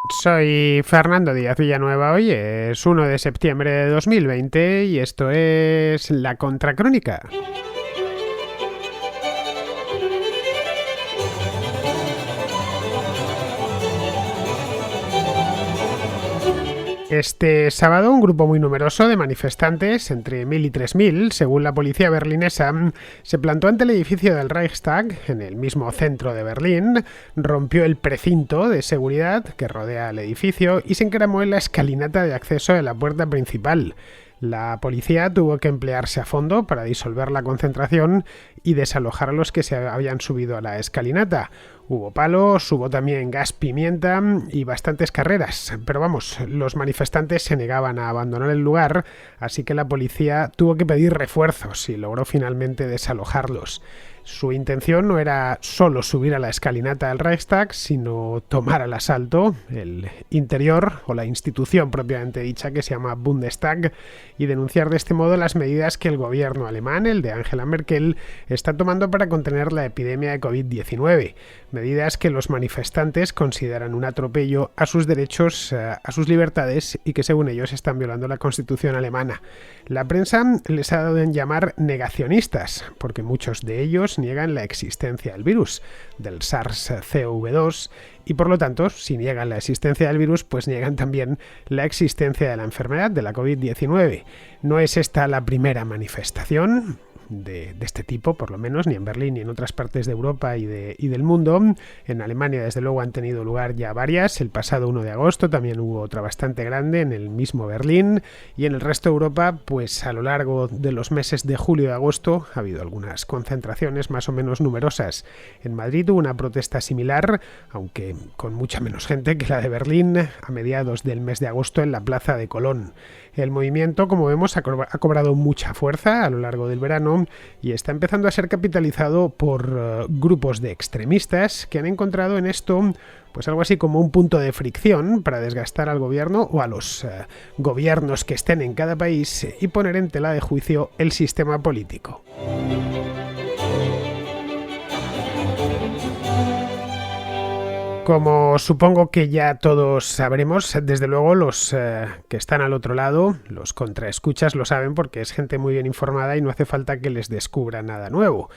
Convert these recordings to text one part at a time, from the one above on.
Soy Fernando Díaz Villanueva, hoy es 1 de septiembre de 2020 y esto es La Contracrónica. Este sábado un grupo muy numeroso de manifestantes, entre 1.000 y 3.000, según la policía berlinesa, se plantó ante el edificio del Reichstag, en el mismo centro de Berlín, rompió el precinto de seguridad que rodea el edificio y se encaramó en la escalinata de acceso de la puerta principal. La policía tuvo que emplearse a fondo para disolver la concentración y desalojar a los que se habían subido a la escalinata. Hubo palos, hubo también gas pimienta y bastantes carreras. Pero vamos, los manifestantes se negaban a abandonar el lugar, así que la policía tuvo que pedir refuerzos y logró finalmente desalojarlos. Su intención no era solo subir a la escalinata del Reichstag, sino tomar al asalto el interior o la institución propiamente dicha que se llama Bundestag y denunciar de este modo las medidas que el gobierno alemán, el de Angela Merkel, está tomando para contener la epidemia de COVID-19. Medidas que los manifestantes consideran un atropello a sus derechos, a sus libertades y que según ellos están violando la Constitución alemana. La prensa les ha dado en llamar negacionistas, porque muchos de ellos niegan la existencia del virus, del SARS-CoV-2, y por lo tanto, si niegan la existencia del virus, pues niegan también la existencia de la enfermedad, de la COVID-19. No es esta la primera manifestación de este tipo, por lo menos, ni en Berlín ni en otras partes de Europa y del mundo. En Alemania, desde luego, han tenido lugar ya varias. El pasado 1 de agosto también hubo otra bastante grande en el mismo Berlín, y en el resto de Europa, pues a lo largo de los meses de julio y agosto ha habido algunas concentraciones más o menos numerosas. En Madrid hubo una protesta similar, aunque con mucha menos gente que la de Berlín, a mediados del mes de agosto en la Plaza de Colón. El movimiento, como vemos, ha cobrado mucha fuerza a lo largo del verano y está empezando a ser capitalizado por grupos de extremistas que han encontrado en esto pues algo así como un punto de fricción para desgastar al gobierno o a los gobiernos que estén en cada país y poner en tela de juicio el sistema político. Como supongo que ya todos sabremos, desde luego los que están al otro lado, los contraescuchas, lo saben porque es gente muy bien informada y no hace falta que les descubra nada nuevo.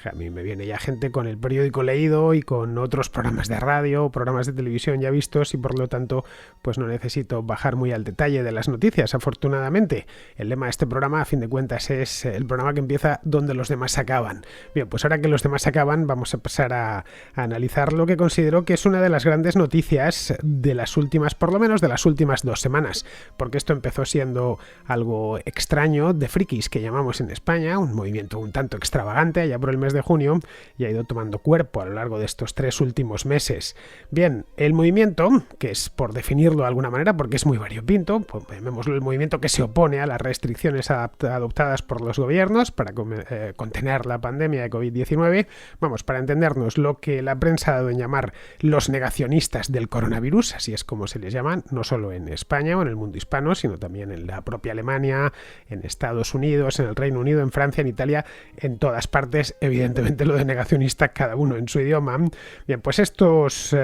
A mí me viene ya gente con el periódico leído y con otros programas de radio, programas de televisión ya vistos y por lo tanto pues no necesito bajar muy al detalle de las noticias, afortunadamente. El lema de este programa, a fin de cuentas, es el programa que empieza donde los demás acaban. Bien, pues ahora que los demás acaban, vamos a pasar a analizar lo que considero que es una de las grandes noticias de las últimas, por lo menos de las últimas 2 semanas, porque esto empezó siendo algo extraño, de frikis que llamamos en España, un movimiento un tanto extravagante allá por el mes de junio y ha ido tomando cuerpo a lo largo de estos 3 últimos meses. Bien, el movimiento, que es por definirlo de alguna manera, porque es muy variopinto, pues llamémoslo el movimiento que se opone a las restricciones adoptadas por los gobiernos para contener la pandemia de COVID-19, vamos, para entendernos, lo que la prensa ha dado en llamar los negacionistas del coronavirus, así es como se les llaman, no solo en España o en el mundo hispano, sino también en la propia Alemania, en Estados Unidos, en el Reino Unido, en Francia, en Italia, en todas partes, evidentemente lo de negacionista, cada uno en su idioma. Bien, pues estos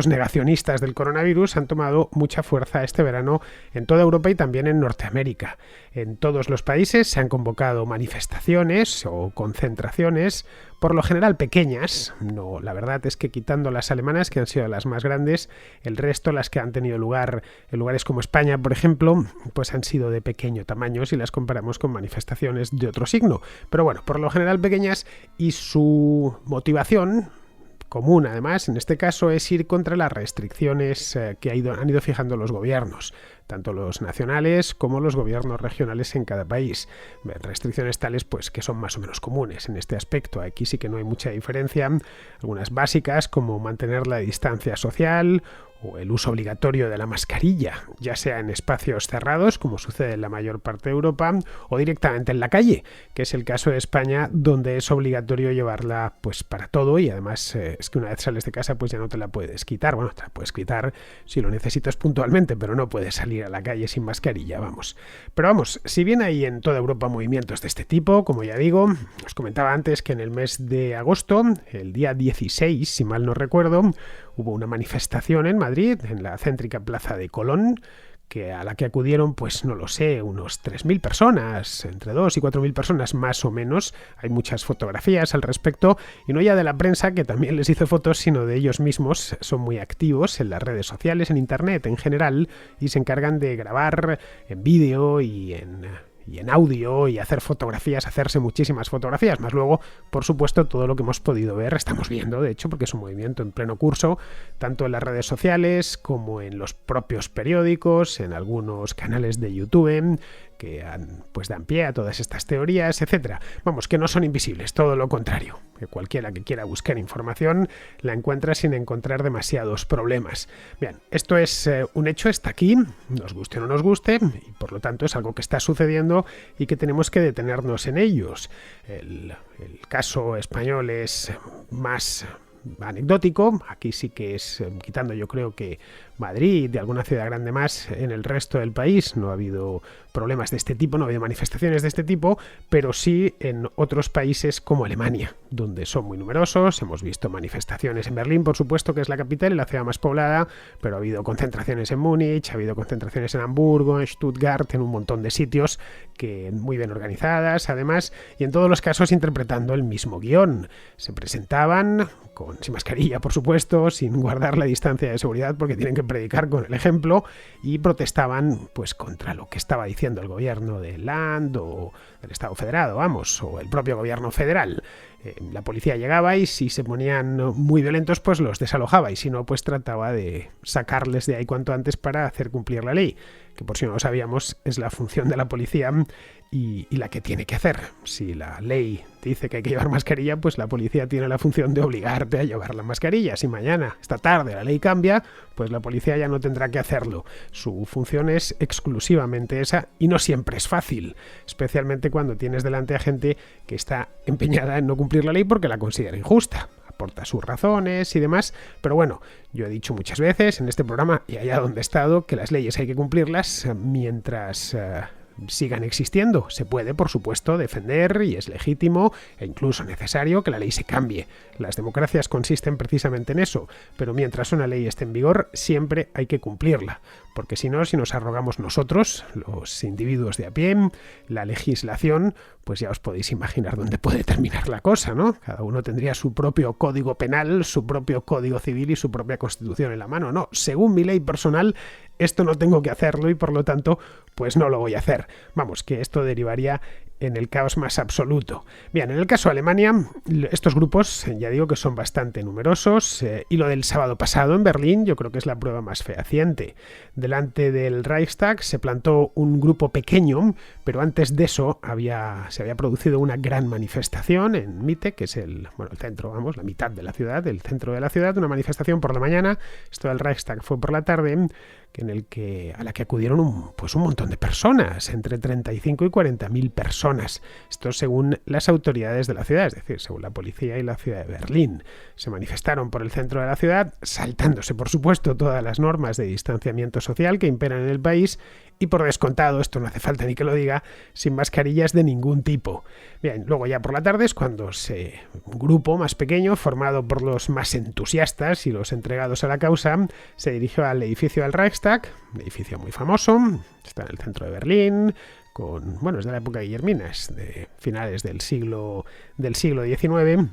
negacionistas del coronavirus han tomado mucha fuerza este verano en toda Europa y también en Norteamérica. En todos los países se han convocado manifestaciones o concentraciones, por lo general pequeñas. No, la verdad es que quitando las alemanas, que han sido las más grandes, el resto, las que han tenido lugar en lugares como España, por ejemplo, pues han sido de pequeño tamaño si las comparamos con manifestaciones de otro signo. Pero bueno, por lo general pequeñas, y su motivación común, además, en este caso, es ir contra las restricciones que han ido fijando los gobiernos, tanto los nacionales como los gobiernos regionales en cada país. Restricciones tales pues que son más o menos comunes en este aspecto. Aquí sí que no hay mucha diferencia. Algunas básicas como mantener la distancia social o el uso obligatorio de la mascarilla, ya sea en espacios cerrados, como sucede en la mayor parte de Europa, o directamente en la calle, que es el caso de España, donde es obligatorio llevarla pues para todo, y además es que una vez sales de casa pues ya no te la puedes quitar. Bueno, te la puedes quitar si lo necesitas puntualmente, pero no puedes salir salir a la calle sin mascarilla, vamos. Pero vamos, si bien hay en toda Europa movimientos de este tipo, como ya digo, os comentaba antes que en el mes de agosto, el día 16, si mal no recuerdo, hubo una manifestación en Madrid, en la céntrica plaza de Colón, a la que acudieron, pues no lo sé, unos 3.000 personas, entre 2 y 4.000 personas más o menos. Hay muchas fotografías al respecto, y no ya de la prensa, que también les hizo fotos, sino de ellos mismos. Son muy activos en las redes sociales, en internet en general, y se encargan de grabar en vídeo y en audio y hacer fotografías, hacerse muchísimas fotografías, más luego, por supuesto, todo lo que hemos podido ver, estamos viendo, de hecho, porque es un movimiento en pleno curso, tanto en las redes sociales como en los propios periódicos, en algunos canales de YouTube, que dan pie a todas estas teorías, etcétera. Vamos, que no son invisibles, todo lo contrario. Que cualquiera que quiera buscar información la encuentra sin encontrar demasiados problemas. Bien, esto es un hecho, está aquí, nos guste o no nos guste, y por lo tanto es algo que está sucediendo y que tenemos que detenernos en ellos. El caso español es más anecdótico, aquí sí que es, quitando yo creo que Madrid y alguna ciudad grande más, en el resto del país no ha habido problemas de este tipo, no ha habido manifestaciones de este tipo, pero sí en otros países como Alemania, donde son muy numerosos. Hemos visto manifestaciones en Berlín, por supuesto, que es la capital y la ciudad más poblada, pero ha habido concentraciones en Múnich, ha habido concentraciones en Hamburgo, en Stuttgart, en un montón de sitios que muy bien organizadas, además, y en todos los casos interpretando el mismo guión. Se presentaban sin mascarilla, por supuesto, sin guardar la distancia de seguridad, porque tienen que predicar con el ejemplo, y protestaban pues contra lo que estaba diciendo el gobierno del Land o del Estado Federado, vamos, o el propio gobierno federal. La policía llegaba y si se ponían muy violentos, pues los desalojaba, y si no, pues trataba de sacarles de ahí cuanto antes para hacer cumplir la ley, que por si no lo sabíamos es la función de la policía y la que tiene que hacer. Si la ley dice que hay que llevar mascarilla, pues la policía tiene la función de obligarte a llevar la mascarilla. Si mañana, esta tarde, la ley cambia, pues la policía ya no tendrá que hacerlo. Su función es exclusivamente esa, y no siempre es fácil, especialmente cuando tienes delante a gente que está empeñada en no cumplir la ley porque la considera injusta. Aporta sus razones y demás, pero bueno, yo he dicho muchas veces en este programa y allá donde he estado que las leyes hay que cumplirlas mientras sigan existiendo. Se puede, por supuesto, defender, y es legítimo e incluso necesario que la ley se cambie. Las democracias consisten precisamente en eso, pero mientras una ley esté en vigor, siempre hay que cumplirla, porque si no, si nos arrogamos nosotros, los individuos de a pie, la legislación, pues ya os podéis imaginar dónde puede terminar la cosa, ¿no? Cada uno tendría su propio código penal, su propio código civil y su propia constitución en la mano. No, según mi ley personal, esto no tengo que hacerlo y por lo tanto, pues no lo voy a hacer. Vamos, que esto derivaría en el caos más absoluto. Bien, en el caso de Alemania, estos grupos, ya digo que son bastante numerosos, y lo del sábado pasado en Berlín yo creo que es la prueba más fehaciente. Delante del Reichstag se plantó un grupo pequeño, pero antes de eso se había producido una gran manifestación en Mitte, que es el centro, vamos, la mitad de la ciudad, el centro de la ciudad, una manifestación por la mañana. Esto del Reichstag fue por la tarde, a la que acudieron un montón de personas, entre 35 y 40.000 personas. Esto según las autoridades de la ciudad, es decir, según la policía y la ciudad de Berlín. Se manifestaron por el centro de la ciudad, saltándose, por supuesto, todas las normas de distanciamiento social que imperan en el país, y por descontado, esto no hace falta ni que lo diga, sin mascarillas de ningún tipo. Bien, luego ya por la tarde es cuando un grupo más pequeño, formado por los más entusiastas y los entregados a la causa, se dirigió al edificio del Reichstag, un edificio muy famoso, está en el centro de Berlín, es de la época guillermina, es de finales del siglo XIX,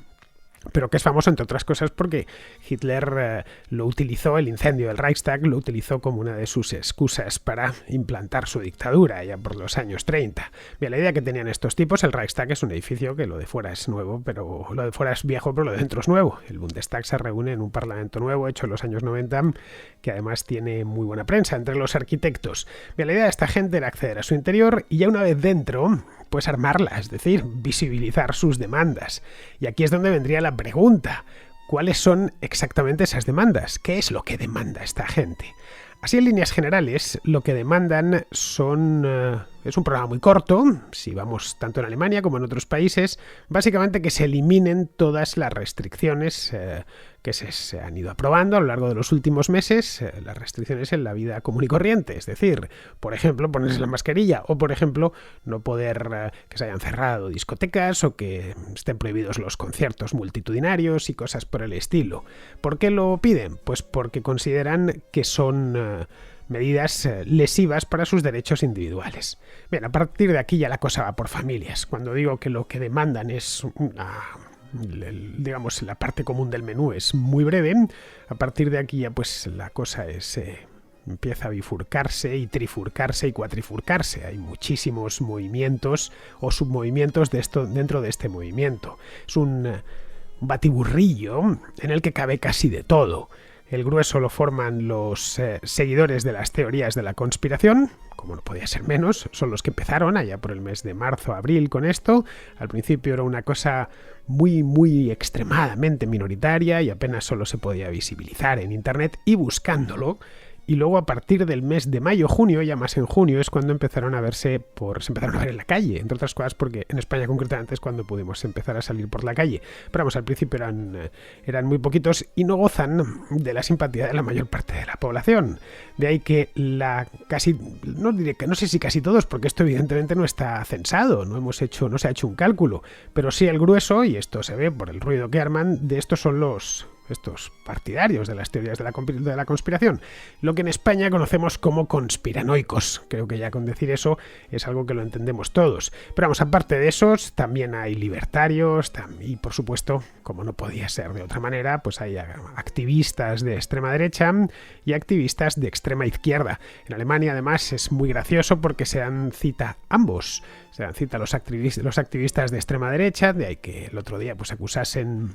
pero que es famoso entre otras cosas porque Hitler el incendio del Reichstag lo utilizó como una de sus excusas para implantar su dictadura ya por los años 30. Bien, la idea que tenían estos tipos, el Reichstag es un edificio que lo de fuera es nuevo, pero lo de fuera es viejo, pero lo de dentro es nuevo. El Bundestag se reúne en un parlamento nuevo hecho en los años 90, que además tiene muy buena prensa entre los arquitectos. Bien, la idea de esta gente era acceder a su interior y ya una vez dentro, pues armarla, es decir, visibilizar sus demandas. Y aquí es donde vendría la pregunta: ¿cuáles son exactamente esas demandas? ¿Qué es lo que demanda esta gente? Así, en líneas generales, lo que demandan es un programa muy corto, si vamos tanto en Alemania como en otros países, básicamente que se eliminen todas las restricciones que se han ido aprobando a lo largo de los últimos meses, las restricciones en la vida común y corriente, es decir, por ejemplo, ponerse la mascarilla o, por ejemplo, no poder que se hayan cerrado discotecas o que estén prohibidos los conciertos multitudinarios y cosas por el estilo. ¿Por qué lo piden? Pues porque consideran que son medidas lesivas para sus derechos individuales. Bien, a partir de aquí ya la cosa va por familias. Cuando digo que lo que demandan es digamos, la parte común del menú es muy breve, a partir de aquí ya pues la cosa empieza a bifurcarse y trifurcarse y cuatrifurcarse. Hay muchísimos movimientos o submovimientos dentro de este movimiento. Es un batiburrillo en el que cabe casi de todo. El grueso lo forman los seguidores de las teorías de la conspiración, como no podía ser menos, son los que empezaron allá por el mes de marzo, abril con esto. Al principio era una cosa muy extremadamente minoritaria y apenas solo se podía visibilizar en internet y buscándolo. Y luego a partir del mes de mayo, junio, ya más en junio, es cuando empezaron a se empezaron a ver en la calle, entre otras cosas porque en España concretamente es cuando pudimos empezar a salir por la calle. Pero vamos, al principio eran muy poquitos y no gozan de la simpatía de la mayor parte de la población. De ahí que no sé si casi todos, porque esto evidentemente no está censado, no se ha hecho un cálculo, pero sí el grueso, y esto se ve por el ruido que arman, de estos son estos partidarios de las teorías de la conspiración, lo que en España conocemos como conspiranoicos. Creo que ya con decir eso es algo que lo entendemos todos. Pero vamos, aparte de esos, también hay libertarios y por supuesto, como no podía ser de otra manera, pues hay activistas de extrema derecha y activistas de extrema izquierda. En Alemania además es muy gracioso porque se dan cita ambos. Se dan cita los activistas de extrema derecha, de ahí que el otro día pues acusasen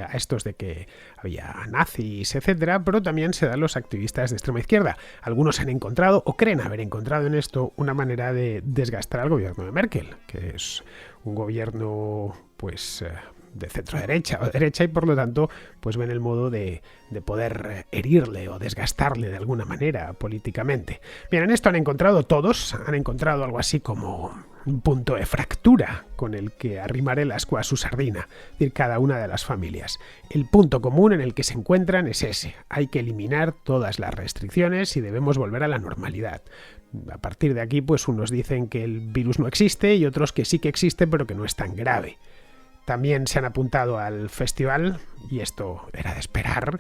a estos de que había nazis, etcétera, pero también se dan los activistas de extrema izquierda. Algunos han encontrado o creen haber encontrado en esto una manera de desgastar al gobierno de Merkel, que es un gobierno pues de centro derecha o derecha y por lo tanto pues ven el modo de poder herirle o desgastarle de alguna manera políticamente. Bien, en esto han encontrado algo así como un punto de fractura con el que arrimar el ascua a su sardina, es decir, cada una de las familias. El punto común en el que se encuentran es ese: hay que eliminar todas las restricciones y debemos volver a la normalidad. A partir de aquí, pues unos dicen que el virus no existe y otros que sí que existe, pero que no es tan grave. También se han apuntado al festival, y esto era de esperar,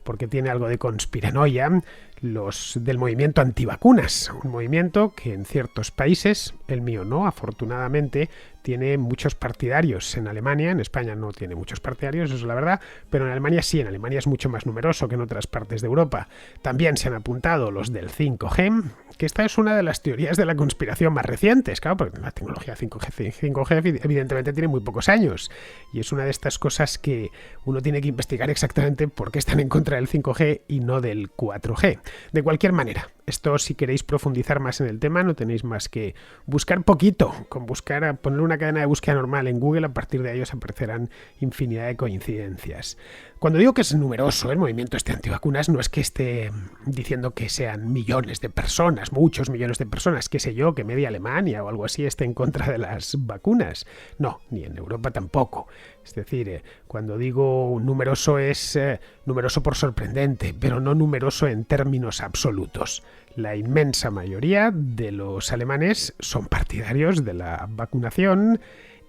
porque tiene algo de conspiranoia, los del movimiento antivacunas, un movimiento que en ciertos países, el mío no, afortunadamente, tiene muchos partidarios. En Alemania, en España no tiene muchos partidarios, eso es la verdad, pero en Alemania sí, en Alemania es mucho más numeroso que en otras partes de Europa. También se han apuntado los del 5G, que esta es una de las teorías de la conspiración más recientes, claro, porque la tecnología 5G evidentemente tiene muy pocos años, y es una de estas cosas que uno tiene que investigar exactamente por qué están en contra del 5G y no del 4G. De cualquier manera, esto si queréis profundizar más en el tema no tenéis más que buscar poquito, poner una cadena de búsqueda normal en Google, a partir de ahí os aparecerán infinidad de coincidencias. Cuando digo que es numeroso el movimiento antivacunas, no es que esté diciendo que sean millones de personas, muchos millones de personas, qué sé yo, que media Alemania o algo así esté en contra de las vacunas. No, ni en Europa tampoco. Es decir, cuando digo numeroso es numeroso por sorprendente, pero no numeroso en términos absolutos. La inmensa mayoría de los alemanes son partidarios de la vacunación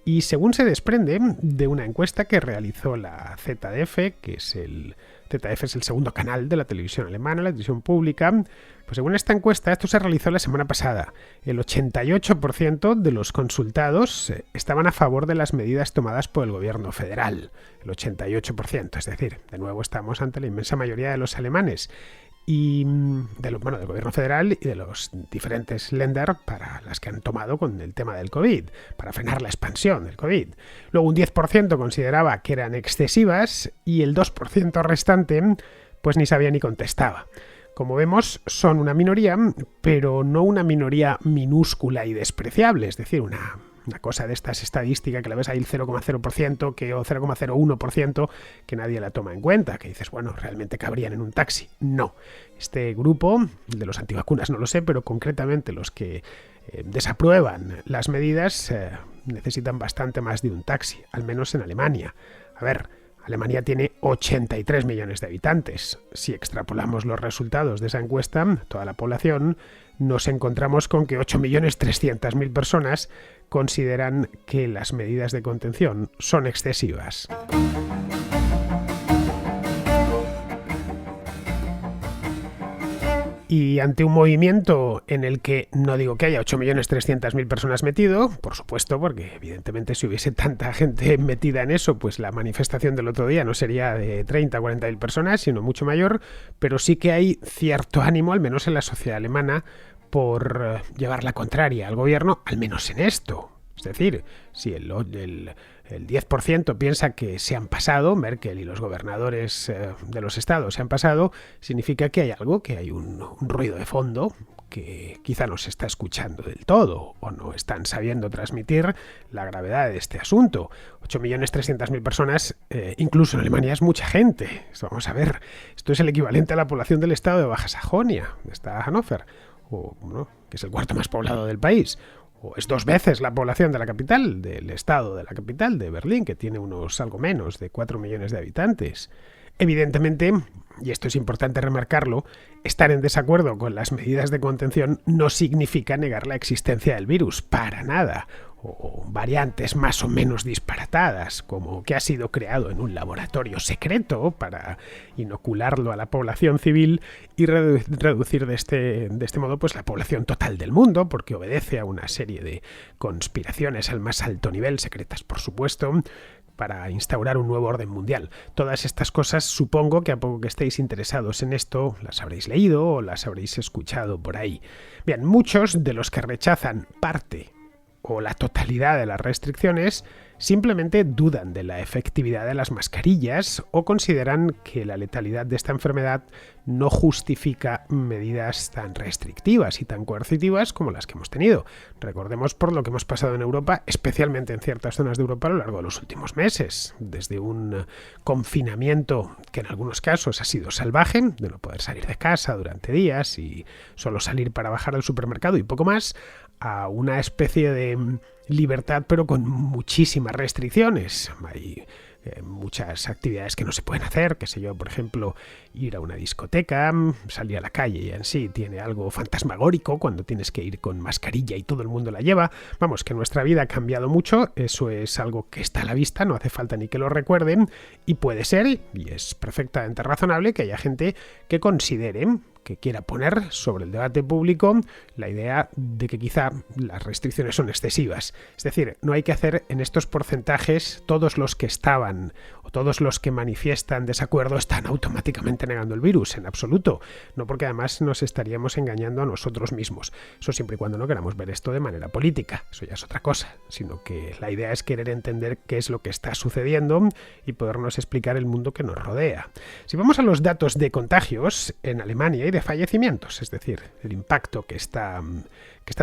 y según se desprende de una encuesta que realizó la ZDF, ZDF es el segundo canal de la televisión alemana, la televisión pública, pues según esta encuesta, esto se realizó la semana pasada, el 88% de los consultados estaban a favor de las medidas tomadas por el gobierno federal, el 88%, es decir, de nuevo estamos ante la inmensa mayoría de los alemanes y del gobierno federal y de los diferentes Länder para las que han tomado con el tema del COVID, para frenar la expansión del COVID. Luego un 10% consideraba que eran excesivas y el 2% restante pues ni sabía ni contestaba. Como vemos, son una minoría, pero no una minoría minúscula y despreciable, es decir, una cosa de estas estadísticas que la ves ahí el 0,0% o 0,01% que nadie la toma en cuenta, que dices, bueno, realmente cabrían en un taxi. No, este grupo de los antivacunas no lo sé, pero concretamente los que desaprueban las medidas, necesitan bastante más de un taxi, al menos en Alemania. A ver, Alemania tiene 83 millones de habitantes. Si extrapolamos los resultados de esa encuesta, toda la población, nos encontramos con que 8.300.000 personas consideran que las medidas de contención son excesivas. Y ante un movimiento en el que no digo que haya 8.300.000 personas metido, por supuesto, porque evidentemente si hubiese tanta gente metida en eso, pues la manifestación del otro día no sería de 30 o 40.000 personas, sino mucho mayor, pero sí que hay cierto ánimo, al menos en la sociedad alemana, por llevar la contraria al gobierno, al menos en esto. Es decir, si el 10% piensa que se han pasado, Merkel y los gobernadores de los estados se han pasado, significa que hay algo, que hay un ruido de fondo que quizá no se está escuchando del todo o no están sabiendo transmitir la gravedad de este asunto. 8.300.000 personas, incluso en Alemania, es mucha gente. Vamos a ver, esto es el equivalente a la población del estado de Baja Sajonia, de esta Hannover, ¿no? Que es el cuarto más poblado del país. O es 2 veces la población de la capital, del estado de la capital, de Berlín, que tiene algo menos de 4 millones de habitantes. Evidentemente, y esto es importante remarcarlo, estar en desacuerdo con las medidas de contención no significa negar la existencia del virus, para nada, o variantes más o menos disparatadas, como que ha sido creado en un laboratorio secreto para inocularlo a la población civil y reducir de este modo pues la población total del mundo, porque obedece a una serie de conspiraciones al más alto nivel, secretas por supuesto, para instaurar un nuevo orden mundial. Todas estas cosas, supongo que a poco que estéis interesados en esto, las habréis leído o las habréis escuchado por ahí. Bien, muchos de los que rechazan parte o la totalidad de las restricciones simplemente dudan de la efectividad de las mascarillas o consideran que la letalidad de esta enfermedad no justifica medidas tan restrictivas y tan coercitivas como las que hemos tenido. Recordemos por lo que hemos pasado en Europa, especialmente en ciertas zonas de Europa a lo largo de los últimos meses, desde un confinamiento que en algunos casos ha sido salvaje, de no poder salir de casa durante días y solo salir para bajar al supermercado y poco más, a una especie de libertad pero con muchísimas restricciones. Hay muchas actividades que no se pueden hacer, qué sé yo, por ejemplo, ir a una discoteca, salir a la calle y en sí tiene algo fantasmagórico cuando tienes que ir con mascarilla y todo el mundo la lleva. Vamos, que nuestra vida ha cambiado mucho, eso es algo que está a la vista, no hace falta ni que lo recuerden y puede ser, y es perfectamente razonable, que haya gente que considere, que quiera poner sobre el debate público la idea de que quizá las restricciones son excesivas. Es decir, no hay que hacer en estos porcentajes todos los que estaban o todos los que manifiestan desacuerdo están automáticamente negando el virus, en absoluto. No, porque además nos estaríamos engañando a nosotros mismos. Eso siempre y cuando no queramos ver esto de manera política, eso ya es otra cosa, sino que la idea es querer entender qué es lo que está sucediendo y podernos explicar el mundo que nos rodea. Si vamos a los datos de contagios en Alemania y de fallecimientos, es decir, el impacto que está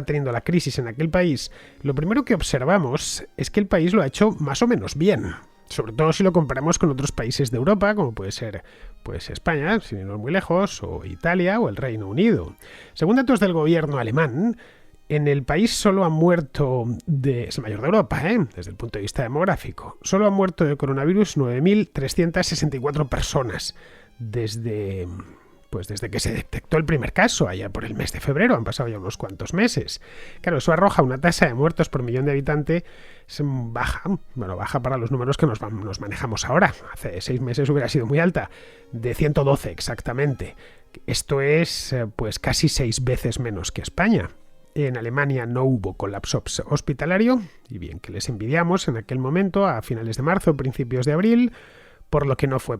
teniendo la crisis en aquel país, lo primero que observamos es que el país lo ha hecho más o menos bien, sobre todo si lo comparamos con otros países de Europa, como puede ser pues España, sin ir muy lejos, o Italia o el Reino Unido. Según datos del gobierno alemán, en el país solo han muerto, es el mayor de Europa, desde el punto de vista demográfico, solo han muerto de coronavirus 9.364 personas desde que se detectó el primer caso, allá por el mes de febrero, han pasado ya unos cuantos meses. Claro, eso arroja una tasa de muertos por millón de habitantes baja para los números que nos manejamos ahora. Hace 6 meses hubiera sido muy alta, de 112 exactamente. Esto es pues casi 6 veces menos que España. En Alemania no hubo colapso hospitalario, y bien que les envidiamos en aquel momento, a finales de marzo, principios de abril, por lo que no fue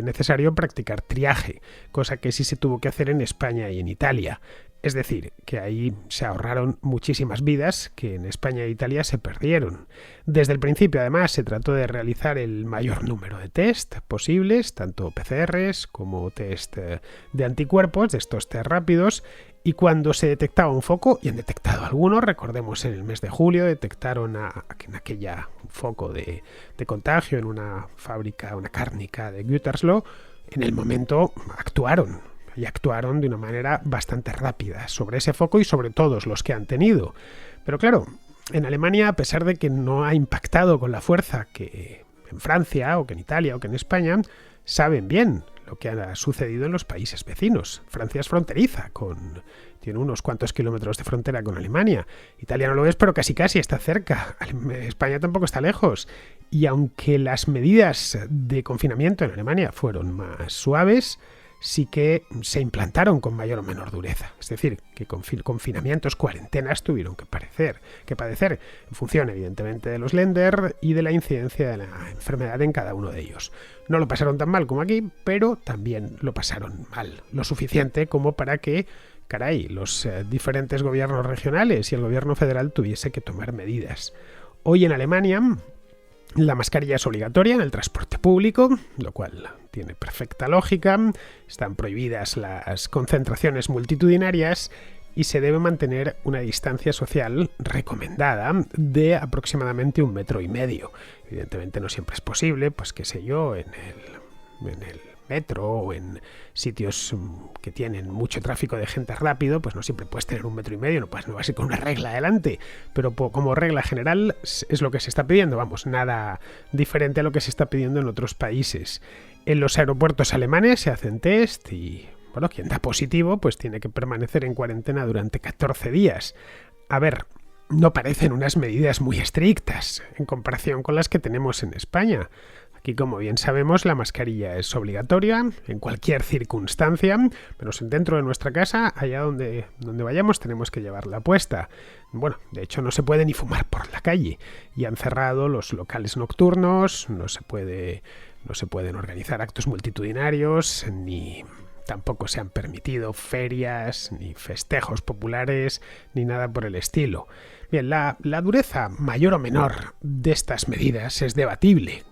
necesario practicar triaje, cosa que sí se tuvo que hacer en España y en Italia. Es decir, que ahí se ahorraron muchísimas vidas que en España e Italia se perdieron. Desde el principio, además, se trató de realizar el mayor número de test posibles, tanto PCRs como test de anticuerpos, de estos test rápidos, y cuando se detectaba un foco, y han detectado algunos, recordemos en el mes de julio, detectaron en aquella foco de contagio en una fábrica, una cárnica de Gütersloh, en el momento actuaron. y actuaron de una manera bastante rápida sobre ese foco y sobre todos los que han tenido. Pero claro, en Alemania, a pesar de que no ha impactado con la fuerza que en Francia o que en Italia o que en España, saben bien lo que ha sucedido en los países vecinos. Francia es fronteriza, tiene unos cuantos kilómetros de frontera con Alemania. Italia no lo es, pero casi está cerca. España tampoco está lejos. Y aunque las medidas de confinamiento en Alemania fueron más suaves, sí que se implantaron con mayor o menor dureza. Es decir, que confinamientos, cuarentenas tuvieron que padecer en función, evidentemente, de los Länder y de la incidencia de la enfermedad en cada uno de ellos. No lo pasaron tan mal como aquí, pero también lo pasaron mal. Lo suficiente como para que, los diferentes gobiernos regionales y el gobierno federal tuviese que tomar medidas. Hoy en Alemania la mascarilla es obligatoria en el transporte público, lo cual tiene perfecta lógica. Están prohibidas las concentraciones multitudinarias y se debe mantener una distancia social recomendada de aproximadamente 1,5 metros. Evidentemente no siempre es posible, pues qué sé yo, en el metro o en sitios que tienen mucho tráfico de gente rápido, pues no siempre puedes tener 1,5 metros, no vas a ir con una regla adelante, pero como regla general es lo que se está pidiendo, nada diferente a lo que se está pidiendo en otros países. En los aeropuertos alemanes se hacen test y, quien da positivo pues tiene que permanecer en cuarentena durante 14 días. A ver, no parecen unas medidas muy estrictas en comparación con las que tenemos en España. Aquí, como bien sabemos, la mascarilla es obligatoria en cualquier circunstancia, pero dentro de nuestra casa, allá donde vayamos, tenemos que llevarla puesta. De hecho, no se puede ni fumar por la calle y han cerrado los locales nocturnos, no se pueden organizar actos multitudinarios, ni tampoco se han permitido ferias, ni festejos populares, ni nada por el estilo. Bien, la dureza mayor o menor de estas medidas es debatible.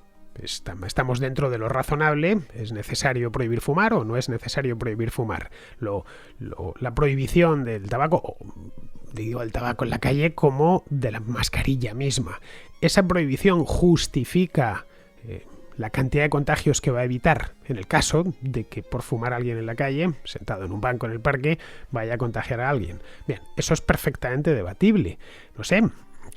Estamos dentro de lo razonable. ¿Es necesario prohibir fumar o no es necesario prohibir fumar? La prohibición del tabaco, el tabaco en la calle como de la mascarilla misma. ¿Esa prohibición justifica la cantidad de contagios que va a evitar en el caso de que por fumar a alguien en la calle, sentado en un banco en el parque, vaya a contagiar a alguien? Bien, eso es perfectamente debatible. No sé,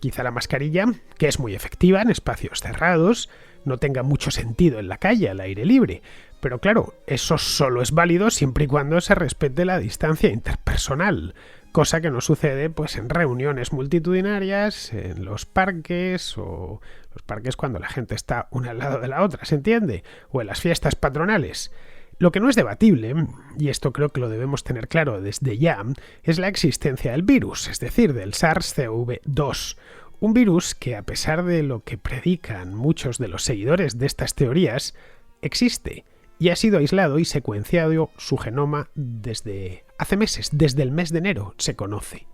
quizá la mascarilla, que es muy efectiva en espacios cerrados, no tenga mucho sentido en la calle, al aire libre. Pero claro, eso solo es válido siempre y cuando se respete la distancia interpersonal, cosa que no sucede en reuniones multitudinarias, en los parques o los parques cuando la gente está una al lado de la otra, ¿se entiende? O en las fiestas patronales. Lo que no es debatible, y esto creo que lo debemos tener claro desde ya, es la existencia del virus, es decir, del SARS-CoV-2. Un virus que, a pesar de lo que predican muchos de los seguidores de estas teorías, existe y ha sido aislado y secuenciado su genoma desde hace meses, desde el mes de enero se conoce.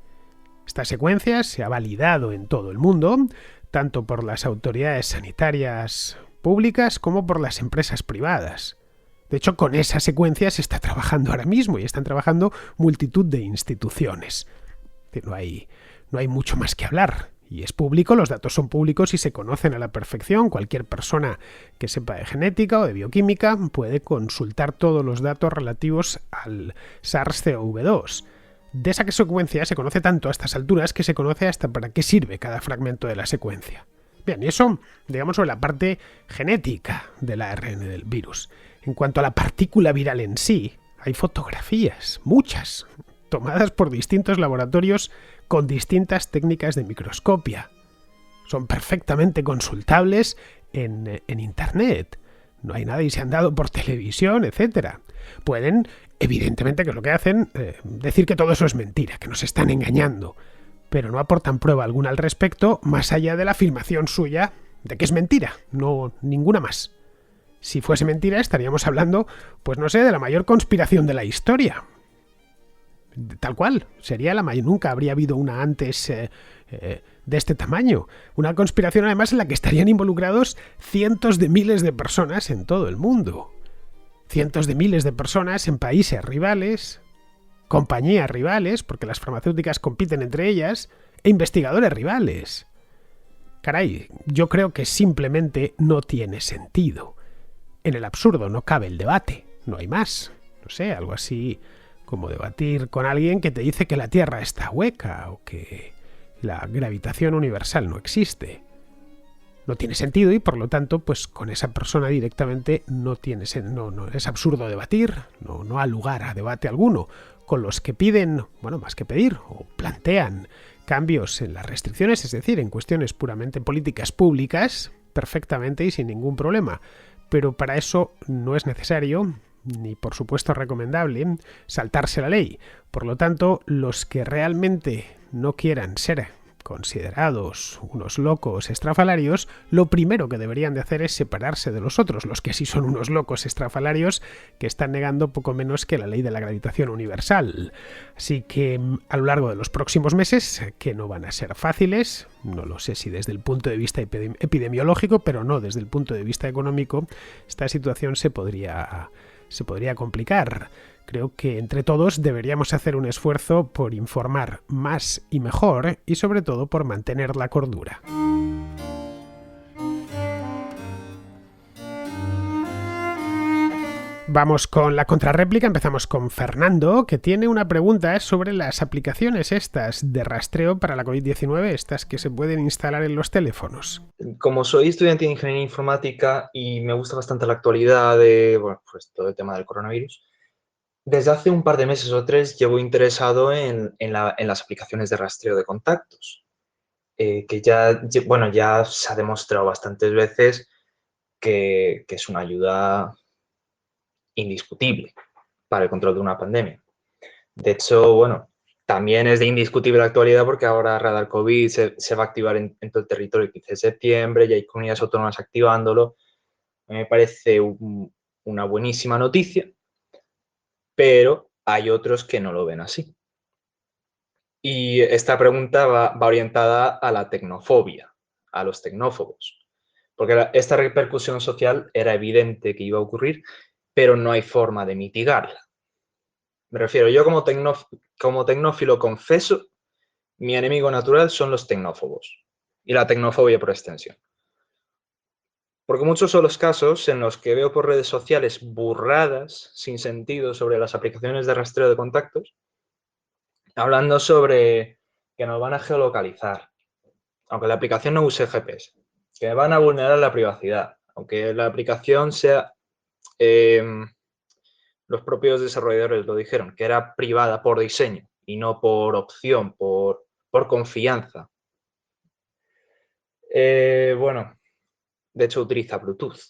Esta secuencia se ha validado en todo el mundo, tanto por las autoridades sanitarias públicas como por las empresas privadas. De hecho, con esa secuencia se está trabajando ahora mismo y están trabajando multitud de instituciones. No hay mucho más que hablar. Y es público, los datos son públicos y se conocen a la perfección. Cualquier persona que sepa de genética o de bioquímica puede consultar todos los datos relativos al SARS-CoV-2. De esa secuencia se conoce tanto a estas alturas que se conoce hasta para qué sirve cada fragmento de la secuencia. Bien, y eso, sobre la parte genética del ARN del virus. En cuanto a la partícula viral en sí, hay fotografías, muchas, tomadas por distintos laboratorios con distintas técnicas de microscopia. Son perfectamente consultables en Internet. No hay nada y se han dado por televisión, etc. Pueden, evidentemente, que es lo que hacen, decir que todo eso es mentira, que nos están engañando, pero no aportan prueba alguna al respecto, más allá de la afirmación suya de que es mentira, no ninguna más. Si fuese mentira, estaríamos hablando, de la mayor conspiración de la historia. Tal cual, sería la mayor. Nunca habría habido una antes de este tamaño. Una conspiración además en la que estarían involucrados cientos de miles de personas en todo el mundo. Cientos de miles de personas en países rivales, compañías rivales, porque las farmacéuticas compiten entre ellas, e investigadores rivales. Caray, yo creo que simplemente no tiene sentido. En el absurdo no cabe el debate, no hay más. sé, algo así como debatir con alguien que te dice que la Tierra está hueca o que la gravitación universal no existe. No tiene sentido y por lo tanto, pues con esa persona directamente no tiene no es absurdo debatir, no ha lugar a debate alguno. Con los que piden, bueno, más que pedir, o plantean cambios en las restricciones, es decir, en cuestiones puramente políticas públicas, perfectamente y sin ningún problema. Pero para eso no es necesario, ni por supuesto recomendable, saltarse la ley. Por lo tanto, los que realmente no quieran ser considerados unos locos estrafalarios, lo primero que deberían de hacer es separarse de los otros, los que sí son unos locos estrafalarios que están negando poco menos que la ley de la gravitación universal. Así que a lo largo de los próximos meses, que no van a ser fáciles, no lo sé si desde el punto de vista epidemiológico, pero no desde el punto de vista económico, esta situación se podría complicar. Creo que entre todos deberíamos hacer un esfuerzo por informar más y mejor y sobre todo por mantener la cordura. Vamos con la contrarréplica, empezamos con Fernando, que tiene una pregunta sobre las aplicaciones estas de rastreo para la COVID-19, estas que se pueden instalar en los teléfonos. Como soy estudiante de Ingeniería Informática y me gusta bastante la actualidad de, bueno, pues todo el tema del coronavirus, desde hace un par de meses o 3 llevo interesado en las aplicaciones de rastreo de contactos, que ya se ha demostrado bastantes veces que es una ayuda indiscutible para el control de una pandemia. De hecho, bueno, también es de indiscutible actualidad porque ahora Radar COVID se va a activar en todo el territorio el 15 de septiembre, y hay comunidades autónomas activándolo. Me parece una buenísima noticia, pero hay otros que no lo ven así. Y esta pregunta va orientada a la tecnofobia, a los tecnófobos, porque esta repercusión social era evidente que iba a ocurrir, pero no hay forma de mitigarla. Me refiero, yo como tecnófilo confeso, mi enemigo natural son los tecnófobos y la tecnofobia por extensión. Porque muchos son los casos en los que veo por redes sociales burradas sin sentido sobre las aplicaciones de rastreo de contactos, hablando sobre que nos van a geolocalizar, aunque la aplicación no use GPS, que van a vulnerar la privacidad, aunque la aplicación sea, los propios desarrolladores lo dijeron, que era privada por diseño y no por opción, por confianza. Bueno, de hecho utiliza Bluetooth.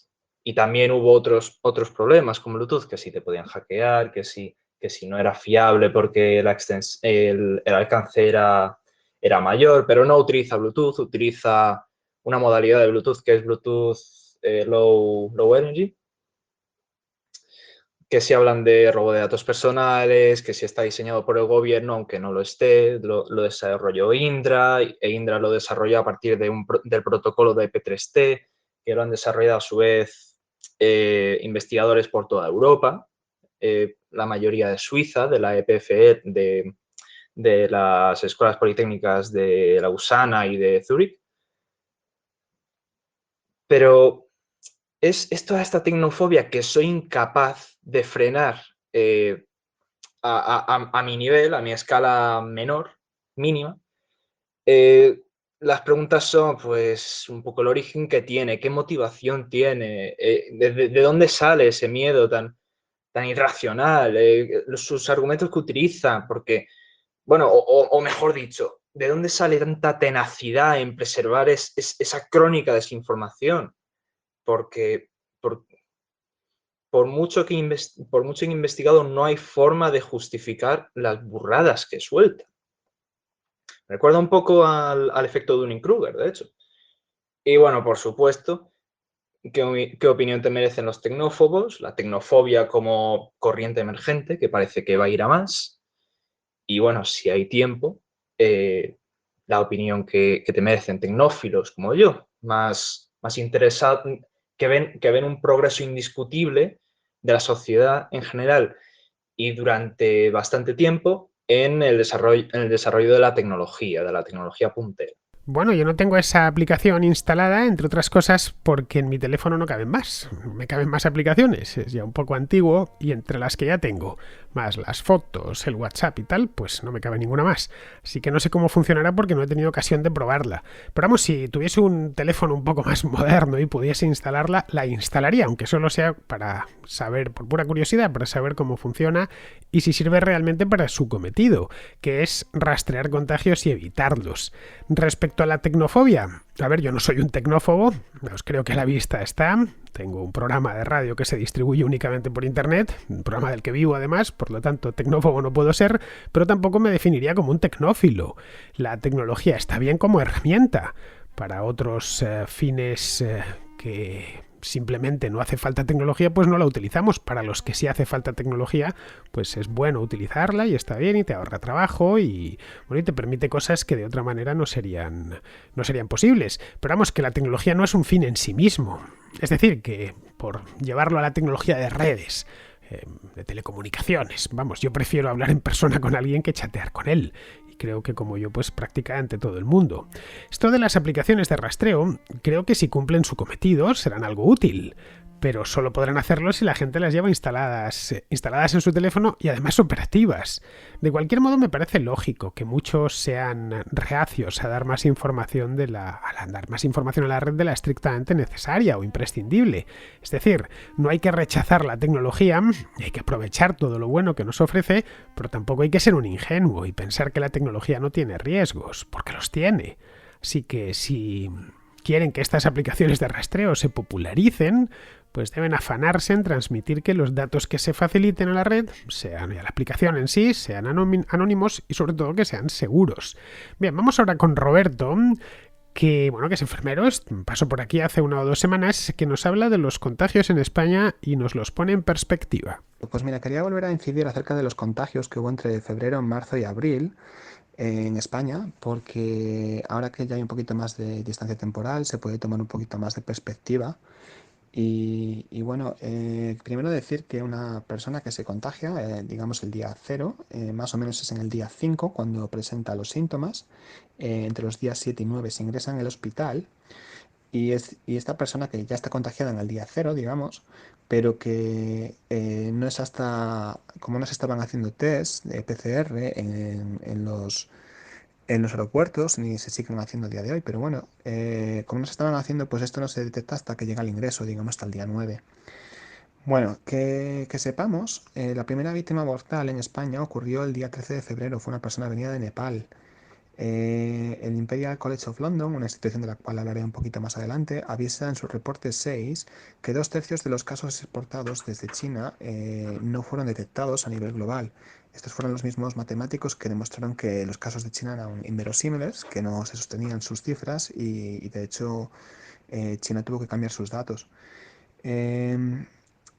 Y también hubo otros problemas con Bluetooth, que si te podían hackear, que si no era fiable porque el alcance era mayor, pero no utiliza Bluetooth, utiliza una modalidad de Bluetooth que es Bluetooth Low Energy, que si hablan de robo de datos personales, que si está diseñado por el gobierno, aunque no lo esté, lo desarrolló Indra, e Indra lo desarrolló a partir del protocolo de IP3T, que lo han desarrollado a su vez investigadores por toda Europa, la mayoría de Suiza, de la EPFL, de las escuelas politécnicas de Lausana y de Zúrich. Pero es toda esta tecnofobia que soy incapaz de frenar a mi nivel, a mi escala menor, mínima. Las preguntas son, pues, un poco el origen que tiene, qué motivación tiene, de dónde sale ese miedo tan irracional, sus argumentos que utiliza, porque, bueno, o mejor dicho, ¿de dónde sale tanta tenacidad en preservar esa crónica desinformación? Porque por mucho que he investigado, no hay forma de justificar las burradas que suelta. Me recuerda un poco al efecto Dunning-Kruger, de hecho. Y bueno, por supuesto, ¿qué opinión te merecen los tecnófobos? La tecnofobia como corriente emergente, que parece que va a ir a más. Y bueno, si hay tiempo, la opinión que te merecen tecnófilos como yo, más interesados, que ven un progreso indiscutible de la sociedad en general y durante bastante tiempo en el desarrollo de la tecnología puntera. Bueno, yo no tengo esa aplicación instalada, entre otras cosas, porque en mi teléfono no caben más. Me caben más aplicaciones. Es ya un poco antiguo y entre las que ya tengo, más las fotos, el WhatsApp y tal, pues no me cabe ninguna más. Así que no sé cómo funcionará porque no he tenido ocasión de probarla. Pero vamos, si tuviese un teléfono un poco más moderno y pudiese instalarla, la instalaría, aunque solo sea para saber, por pura curiosidad, para saber cómo funciona y si sirve realmente para su cometido, que es rastrear contagios y evitarlos. Respecto a la tecnofobia, a ver, yo no soy un tecnófobo, os creo que a la vista está. Tengo un programa de radio que se distribuye únicamente por internet, un programa del que vivo además, por lo tanto tecnófobo no puedo ser, pero tampoco me definiría como un tecnófilo. La tecnología está bien como herramienta para otros fines que simplemente no hace falta tecnología, pues no la utilizamos. Para los que sí hace falta tecnología, pues es bueno utilizarla y está bien y te ahorra trabajo y, bueno, y te permite cosas que de otra manera no serían posibles. Pero vamos, que la tecnología no es un fin en sí mismo. Es decir, que por llevarlo a la tecnología de redes, de telecomunicaciones, vamos, yo prefiero hablar en persona con alguien que chatear con él. Y creo que como yo, pues prácticamente todo el mundo. Esto de las aplicaciones de rastreo, creo que si cumplen su cometido serán algo útil, pero solo podrán hacerlo si la gente las lleva instaladas en su teléfono y además operativas. De cualquier modo, me parece lógico que muchos sean reacios a dar más información a dar más información a la red de la estrictamente necesaria o imprescindible. Es decir, no hay que rechazar la tecnología, hay que aprovechar todo lo bueno que nos ofrece, pero tampoco hay que ser un ingenuo y pensar que la tecnología no tiene riesgos, porque los tiene. Así que si quieren que estas aplicaciones de rastreo se popularicen, pues deben afanarse en transmitir que los datos que se faciliten a la red, sean a la aplicación en sí, sean anónimos y sobre todo que sean seguros. Bien, vamos ahora con Roberto, que es enfermero, pasó por aquí hace 1 o 2 semanas, que nos habla de los contagios en España y nos los pone en perspectiva. Pues mira, quería volver a incidir acerca de los contagios que hubo entre febrero, marzo y abril en España, porque ahora que ya hay un poquito más de distancia temporal, se puede tomar un poquito más de perspectiva. Y bueno, primero decir que una persona que se contagia, digamos el día cero, más o menos es en el día 5 cuando presenta los síntomas, entre los días 7 y 9 se ingresa en el hospital y esta persona que ya está contagiada en el día cero, digamos, pero que no es hasta, como no se estaban haciendo test de PCR en los aeropuertos, ni se siguen haciendo a día de hoy, pero bueno, como no se estaban haciendo, pues esto no se detecta hasta que llega el ingreso, digamos, hasta el día 9. Bueno, que sepamos, la primera víctima mortal en España ocurrió el día 13 de febrero, fue una persona venida de Nepal. El Imperial College of London, una institución de la cual hablaré un poquito más adelante, avisa en su reporte 6 que 2/3 de los casos exportados desde China no fueron detectados a nivel global. Estos fueron los mismos matemáticos que demostraron que los casos de China eran inverosímiles, que no se sostenían sus cifras y de hecho China tuvo que cambiar sus datos. Em,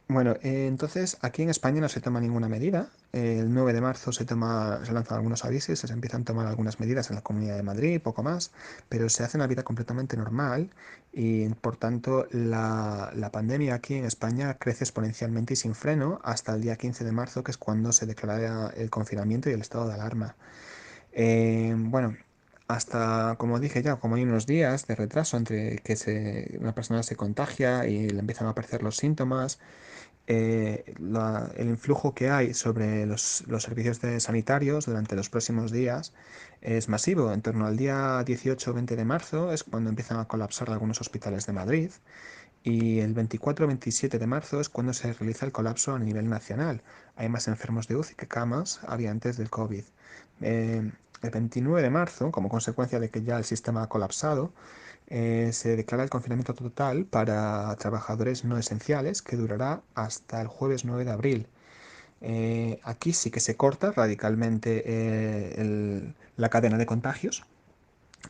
bueno, entonces aquí en España no se toma ninguna medida. El 9 de marzo se lanzan algunos avisos, se empiezan a tomar algunas medidas en la Comunidad de Madrid, poco más, pero se hace una vida completamente normal y por tanto la pandemia aquí en España crece exponencialmente y sin freno hasta el día 15 de marzo, que es cuando se declara el confinamiento y el estado de alarma. Bueno, hasta, como dije ya, como hay unos días de retraso entre que una persona se contagia y le empiezan a aparecer los síntomas, el influjo que hay sobre los servicios sanitarios durante los próximos días es masivo. En torno al día 18 o 20 de marzo es cuando empiezan a colapsar algunos hospitales de Madrid y el 24 o 27 de marzo es cuando se realiza el colapso a nivel nacional. Hay más enfermos de UCI que camas había antes del COVID. El 29 de marzo, como consecuencia de que ya el sistema ha colapsado, se declara el confinamiento total para trabajadores no esenciales que durará hasta el jueves 9 de abril. Aquí sí que se corta radicalmente la cadena de contagios.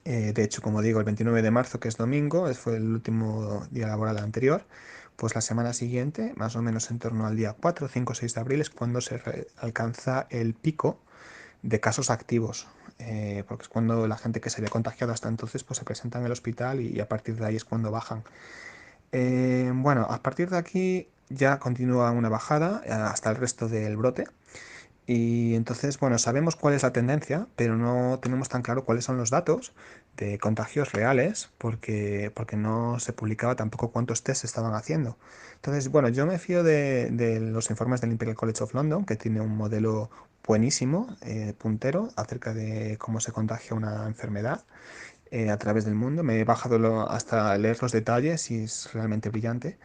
De hecho, como digo, el 29 de marzo, que es domingo, fue el último día laboral anterior, pues la semana siguiente, más o menos en torno al día 4, 5, 6 de abril, es cuando se alcanza el pico de casos activos, porque es cuando la gente que se había contagiado hasta entonces pues se presenta en el hospital y a partir de ahí es cuando bajan. Bueno, a partir de aquí ya continúa una bajada hasta el resto del brote Y entonces, bueno, sabemos cuál es la tendencia, pero no tenemos tan claro cuáles son los datos de contagios reales, porque no se publicaba tampoco cuántos test se estaban haciendo. Entonces, bueno, yo me fío de los informes del Imperial College of London, que tiene un modelo buenísimo, puntero, acerca de cómo se contagia una enfermedad a través del mundo. Me he bajado hasta leer los detalles y es realmente brillante.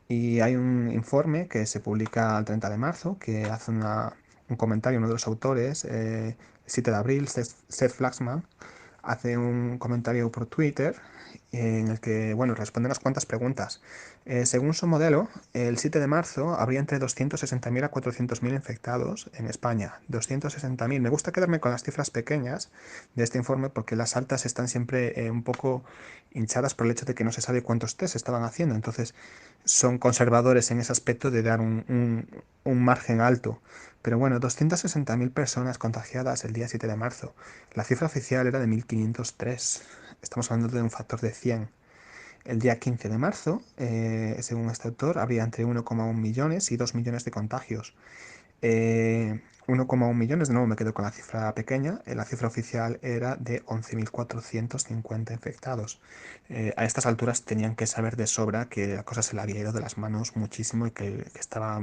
Y hay un informe que se publica el 30 de marzo que hace un comentario, uno de los autores, el 7 de abril, Seth Flaxman, hace un comentario por Twitter en el que, bueno, responde unas cuantas preguntas. Según su modelo, el 7 de marzo habría entre 260.000 a 400.000 infectados en España. 260.000. Me gusta quedarme con las cifras pequeñas de este informe porque las altas están siempre un poco hinchadas por el hecho de que no se sabe cuántos test estaban haciendo. Entonces, son conservadores en ese aspecto de dar un margen alto. Pero bueno, 260.000 personas contagiadas el día 7 de marzo. La cifra oficial era de 1.503. Estamos hablando de un factor de 100. El día 15 de marzo, según este autor, habría entre 1,1 millones y 2 millones de contagios. 1,1 millones, de nuevo me quedo con la cifra pequeña, la cifra oficial era de 11.450 infectados. A estas alturas tenían que saber de sobra que la cosa se le había ido de las manos muchísimo y que estaba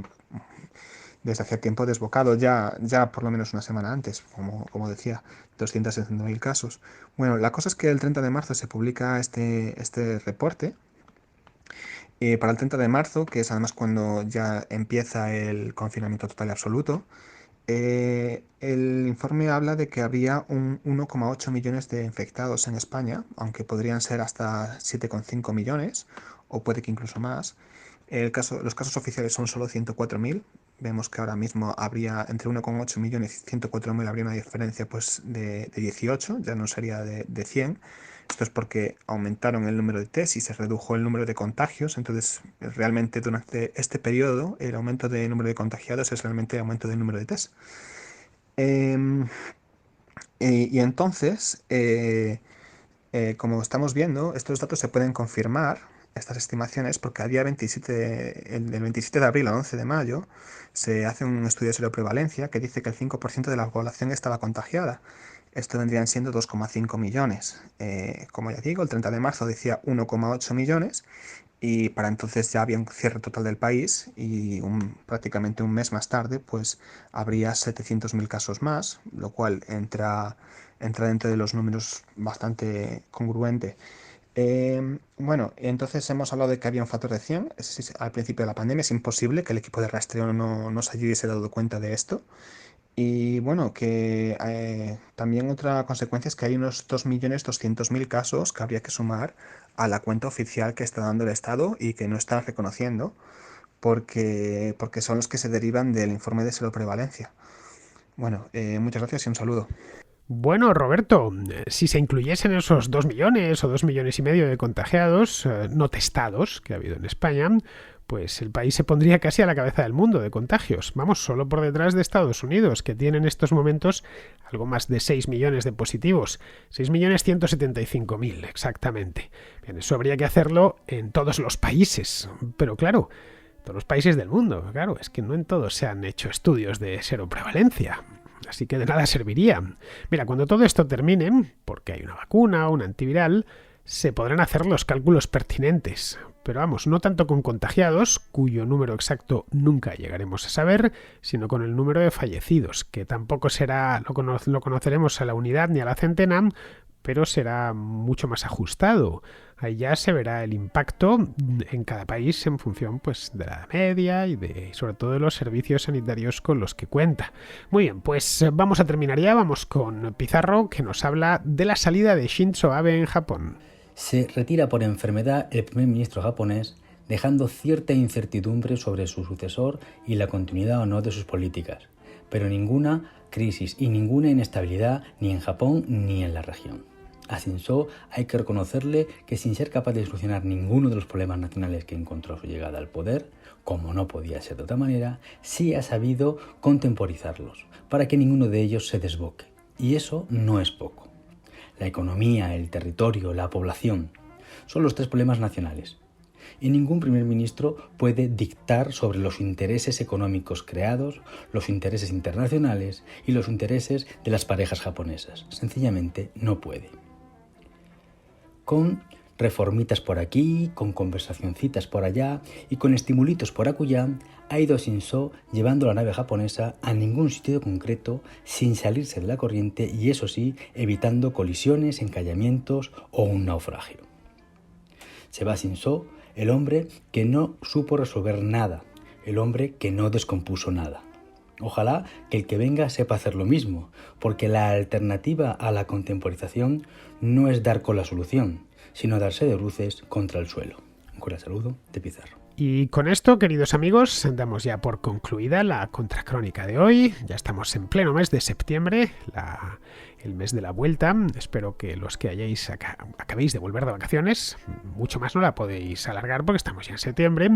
desde hace tiempo desbocado, ya por lo menos una semana antes, como decía, 260.000 casos. Bueno, la cosa es que el 30 de marzo se publica este reporte. Para el 30 de marzo, que es además cuando ya empieza el confinamiento total y absoluto, el informe habla de que habría un 1,8 millones de infectados en España, aunque podrían ser hasta 7,5 millones, o puede que incluso más. Los casos oficiales son solo 104.000. Vemos que ahora mismo habría entre 1,8 millones y 104.000 habría una diferencia pues, de 18, ya no sería de 100. Esto es porque aumentaron el número de test y se redujo el número de contagios. Entonces, realmente durante este periodo, el aumento de número de contagiados es realmente el aumento del número de test. Em, y entonces, como estamos viendo, estos datos se pueden confirmar, estas estimaciones, porque al día 27, del 27 de abril al 11 de mayo se hace un estudio de seroprevalencia que dice que el 5% de la población estaba contagiada. Esto vendrían siendo 2,5 millones. Como ya digo, el 30 de marzo decía 1,8 millones y para entonces ya había un cierre total del país y prácticamente un mes más tarde pues habría 700.000 casos más, lo cual entra dentro de los números bastante congruente. Bueno, entonces hemos hablado de que había un factor de 100 al principio de la pandemia. Es imposible que el equipo de rastreo no se hubiese dado cuenta de esto. Y bueno, que también otra consecuencia es que hay unos 2.200.000 casos que habría que sumar a la cuenta oficial que está dando el Estado y que no está reconociendo porque son los que se derivan del informe de seroprevalencia. Bueno, muchas gracias y un saludo. Bueno, Roberto, si se incluyesen esos 2 millones o 2,5 millones de contagiados no testados que ha habido en España, pues el país se pondría casi a la cabeza del mundo de contagios. Vamos, solo por detrás de Estados Unidos, que tiene en estos momentos algo más de 6 millones de positivos. 6.175.000 exactamente. Bien, eso habría que hacerlo en todos los países. Pero claro, todos los países del mundo. Claro, es que no en todos se han hecho estudios de seroprevalencia. Así que de nada serviría. Mira, cuando todo esto termine, porque hay una vacuna o un antiviral, se podrán hacer los cálculos pertinentes. Pero vamos, no tanto con contagiados, cuyo número exacto nunca llegaremos a saber, sino con el número de fallecidos, que tampoco será, lo conoceremos a la unidad ni a la centena, pero será mucho más ajustado. Ahí ya se verá el impacto en cada país en función pues, de la media y sobre todo de los servicios sanitarios con los que cuenta. Muy bien, pues vamos a terminar ya. Vamos con Pizarro, que nos habla de la salida de Shinzo Abe en Japón. Se retira por enfermedad el primer ministro japonés, dejando cierta incertidumbre sobre su sucesor y la continuidad o no de sus políticas, pero ninguna crisis y ninguna inestabilidad ni en Japón ni en la región. A Shinzo hay que reconocerle que sin ser capaz de solucionar ninguno de los problemas nacionales que encontró a su llegada al poder, como no podía ser de otra manera, sí ha sabido contemporizarlos para que ninguno de ellos se desboque. Y eso no es poco. La economía, el territorio, la población son los tres problemas nacionales. y ningún primer ministro puede dictar sobre los intereses económicos creados, los intereses internacionales y los intereses de las parejas japonesas. Sencillamente no puede. Con reformitas por aquí, con conversacioncitas por allá y con estimulitos por acullá, ha ido Shinzo llevando la nave japonesa a ningún sitio concreto sin salirse de la corriente y, eso sí, evitando colisiones, encallamientos o un naufragio. Se va Shinzo, el hombre que no supo resolver nada, el hombre que no descompuso nada. Ojalá que el que venga sepa hacer lo mismo, porque la alternativa a la contemporización no es dar con la solución, sino darse de bruces contra el suelo. Un cordial saludo de Pizarro. Y con esto, queridos amigos, damos ya por concluida la contracrónica de hoy. Ya estamos en pleno mes de septiembre, el mes de la vuelta. Espero que los que acabéis de volver de vacaciones, mucho más no la podéis alargar porque estamos ya en septiembre,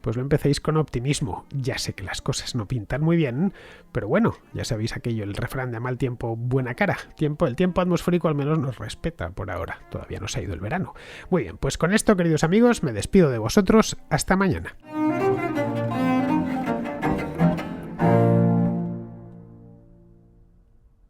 pues lo empecéis con optimismo. Ya sé que las cosas no pintan muy bien, pero bueno, ya sabéis aquello, el refrán de mal tiempo, buena cara. El tiempo atmosférico al menos nos respeta por ahora. Todavía no se ha ido el verano. Muy bien, pues con esto, queridos amigos, me despido de vosotros. Hasta mañana.